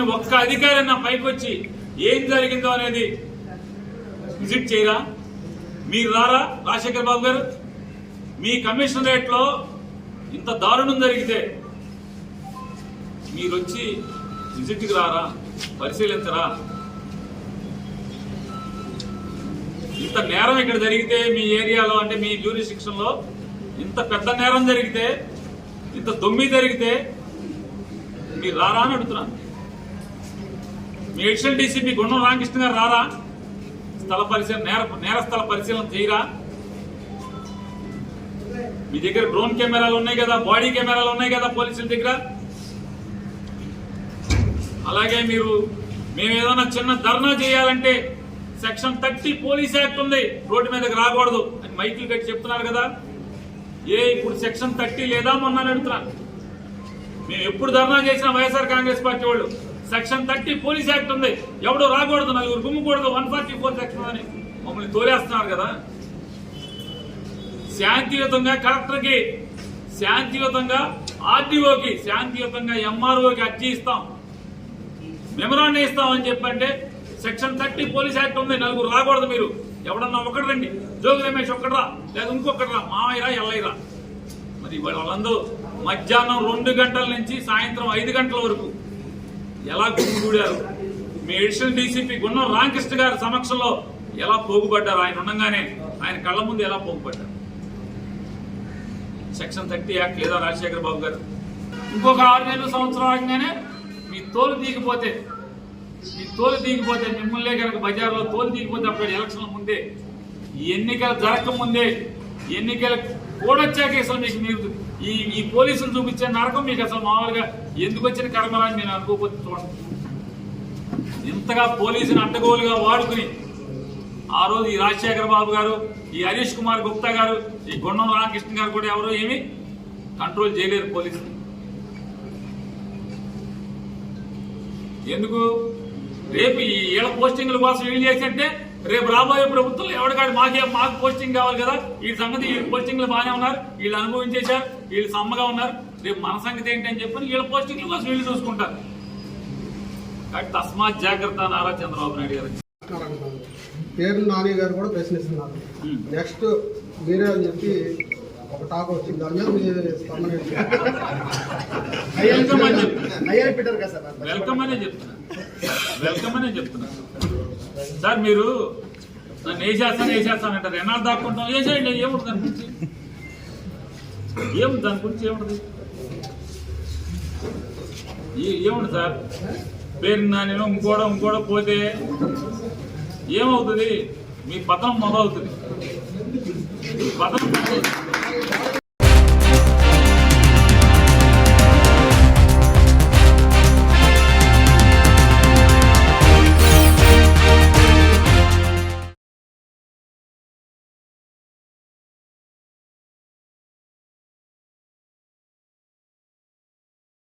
పోనీ ఒక్క అధికారి నా పైకి వచ్చి ఏం జరిగిందో అనేది విజిట్ చేయరా? మీరు రారా రాజశేఖర్ బాబు గారు? మీ కమిషనరేట్ లో ఇంత దారుణం జరిగితే మీరు వచ్చి విజిట్కి రారా? పరిశీలించరా? ఇంత నేరం ఇక్కడ జరిగితే మీ ఏరియాలో, అంటే మీ జ్యూరిస్డిక్షన్ లో ఇంత పెద్ద నేరం జరిగితే, ఇంత దొమ్మి జరిగితే మీరు రారా అని అడుగుతున్నాను. మీ అడిషనల్ డీసీపీ గుండం రామకృష్ణ గారు రారా? స్థల పరిశీలన, నేర స్థల పరిశీలన చేయరా? మీ దగ్గర డ్రోన్ కెమెరాలు ఉన్నాయి కదా, బాడీ కెమెరాలు ఉన్నాయి కదా పోలీసుల దగ్గర. అలాగే మేము ఏదైనా చిన్న ధర్నా చేయాలంటే సెక్షన్ 30 పోలీస్ యాక్ట్ ఉంది, రోడ్డు మీదకి రాకూడదు అని మైకులు కట్టి చెప్తున్నారు కదా. ఇప్పుడు సెక్షన్ 30 లేదా మొన్న అడుగుతున్నా. మేము ఎప్పుడు ధర్నా చేసిన వైఎస్ఆర్ కాంగ్రెస్ పార్టీ వాళ్ళు సెక్షన్ 30 పోలీస్ యాక్ట్ ఉంది, ఎవడో రాకూడదు, నలుగురు గుమ్మకూడదు, 144 సెక్షన్ అని మమ్మల్ని తోలేస్తున్నారు కదా. శాంతియుతంగా కలెక్టర్కి, శాంతియుతంగా ఆర్డీఓకి, శాంతియుతంగా ఎంఆర్ఓకి అర్జీ ఇస్తాం, మెమరాండం ఇస్తామని చెప్పంటే సెక్షన్ 30 పోలీస్ యాక్ట్ ఉంది, నలుగురు రాకూడదు, మీరు ఎవడన్నా ఒకటి రండి, జోగి రమేష్ ఒక్కడరా, లేదా ఇంకొకటి రా, మావయ్యరా ఎల్లయ్యరా. మరి వాళ్ళందరూ మధ్యాహ్నం 2 గంటల నుంచి సాయంత్రం 5 గంటల వరకు ఎలా గుమిగూడారు? మీ అడిషనల్ డీసీపీ గుండం రామకృష్ణ గారి సమక్షంలో ఎలా పోగుపడ్డారు? ఆయన ఉండగానే ఆయన కళ్ళ ముందు ఎలా పోగుపడ్డారు? సెక్షన్ 30 యాక్ట్ లేదా రాజశేఖర్ బాబు గారు? ఇంకొక 6 నెలలు సంవత్సరం ఆగానే మీ తోలు తీగిపోతే మిమ్మల్నే కనుక బజార్లో తోలు తీగిపోతే అప్పుడు ఎలక్షన్ల ముందే, ఎన్నికలు జరగకముందే, ఎన్నికలు కూడొచ్చాక అసలు మీరు ఈ పోలీసులు చూపించే నరకం మీకు అసలు మామూలుగా ఎందుకు వచ్చిన కర్మలని నేను అనుకోకపోతే చూడండి. ఇంతగా పోలీసుని అడ్డగోలుగా వాడుకుని ఆ రోజు ఈ రాజశేఖర్ బాబు గారు, ఈ హరీష్ కుమార్ గుప్తా గారు, ఈ గుండం రామకృష్ణ గారు కూడా ఎవరో ఏమి కంట్రోల్ చేయలేరు పోలీసులు. ఎందుకు? రేపు ఈ ఏళ్ళ పోస్టింగ్ల కోసం వీళ్ళు చేసినట్టే రేపు రాబోయే ప్రభుత్వంలో ఎవరికాడు మాకు పోస్టింగ్ కావాలి కదా. ఈ సంగతి ఈ పోస్టింగ్లు బాగానే ఉన్నారు, వీళ్ళు అనుభవించేశారు, వీళ్ళు సమ్మగా ఉన్నారు, రేపు మన సంగతి ఏంటి అని చెప్పి వీళ్ళ పోస్టింగ్ల కోసం వీళ్ళు చూసుకుంటారు. కాబట్టి తస్మాత్ జాగ్రత్త నారా చంద్రబాబు నాయుడు గారు. పేరు నాని గారు కూడా ప్రశ్నిస్తున్నారు. నెక్స్ట్ మీరే అని చెప్పి ఒక టాక్ వచ్చింది, దాని మీద మీరు స్పందన వెల్కమ్ అనే చెప్తున్నా సార్. మీరు నన్ను వేసేస్తానంటారు, ఎన్నాళ్ళు దాక్కుంటాం, వేసేయండి, ఏముంటుంది దాని గురించి, ఏముంటుంది ఏముంటుంది సార్? పేరు నేను ఇంకోడో పోతే ఏమవుతుంది? మీ పతనం మొదలవుతుంది.